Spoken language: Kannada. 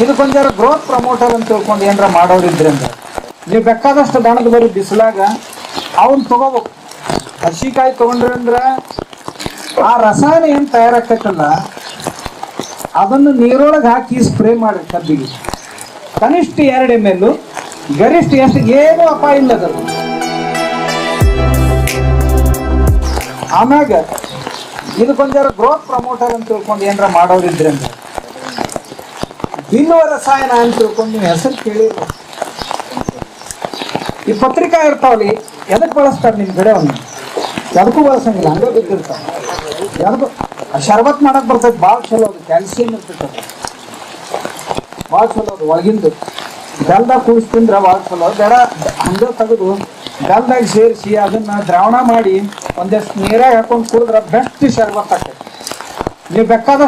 ಇದಕ್ಕೊಂದ್ ಗ್ರೋತ್ ಪ್ರಮೋಟರ್ ಅಂತ ತಿಳ್ಕೊಂಡು ಏನಾರ ಮಾಡೋರಿದ್ರಿಂದ ನೀವು ಬೇಕಾದಷ್ಟು ದಣದ ಬರೀ ಬಿಸಿಲಾಗ ಅವನ್ ತಗೋಬೇಕು. ಹಸಿಕಾಯಿ ತಗೊಂಡ್ರಿ ಅಂದ್ರ ಆ ರಸಾಯನ ಏನ್ ತಯಾರಾಕತ್ತಲ್ಲ ಅದನ್ನು ನೀರೊಳಗೆ ಹಾಕಿ ಸ್ಪ್ರೇ ಮಾಡಿ ಕಬ್ಬಿಗೆ ಕನಿಷ್ಠ 2 ml, ಗರಿಷ್ಠ ಎಷ್ಟು ಏನು ಅಪಾಯ ಇಲ್ಲ ಅದು. ಆಮ್ಯಾಗ ಇದಕ್ಕೊಂದ್ ಗ್ರೋತ್ ಪ್ರಮೋಟರ್ ಅಂತ ತಿಳ್ಕೊಂಡು ಏನಾರ ಮಾಡೋರಿದ್ರಿಂದ ಬಿಲ್ಲುವ ರಸಾಯನ ಅಂತ ತಿಳ್ಕೊಂಡು ನೀವು ಹೆಸರು ಕೇಳಿ. ಈ ಪತ್ರಿಕಾ ಇರ್ತಾವಲ್ಲಿ ಎದಕ್ಕೆ ಬಳಸ್ತಾರೆ ನಿಮ್ಮ ಗಿಡವನ್ನು? ಎದಕ್ಕೂ ಬಳಸಂಗಿಲ್ಲ, ಹಂಗೆ ಬಿದ್ದಿರ್ತಾವೆ. ಎದಕ್ಕೂ ಶರ್ಬತ್ ಮಾಡಕ್ ಬರ್ತೈತೆ, ಭಾಳ ಚಲೋ ಅದು, ಕ್ಯಾಲ್ಸಿಯಂ ಇರ್ತೈತೆ, ಅದು ಭಾಳ ಚಲೋ ಅದು. ಒಳಗಿಂದು ಬೆಲ್ದಾಗ ಕೂಡಿಸಿ ತಿಂದ್ರೆ ಭಾಳ ಚಲೋ. ಬೇಡ ಹಂಗೆ ತೆಗೆದು ಬೆಲ್ದಾಗ ಸೇರಿಸಿ ಅದನ್ನ ದ್ರಾವಣ ಮಾಡಿ ಒಂದಷ್ಟು ನೀರಾಗ ಹಾಕೊಂಡು ಕುಡಿದ್ರೆ ಬೆಸ್ಟ್ ಶರ್ಬತ್ ಆಗ್ತೈತೆ. ನೀವು ಬೇಕಾದಷ್ಟು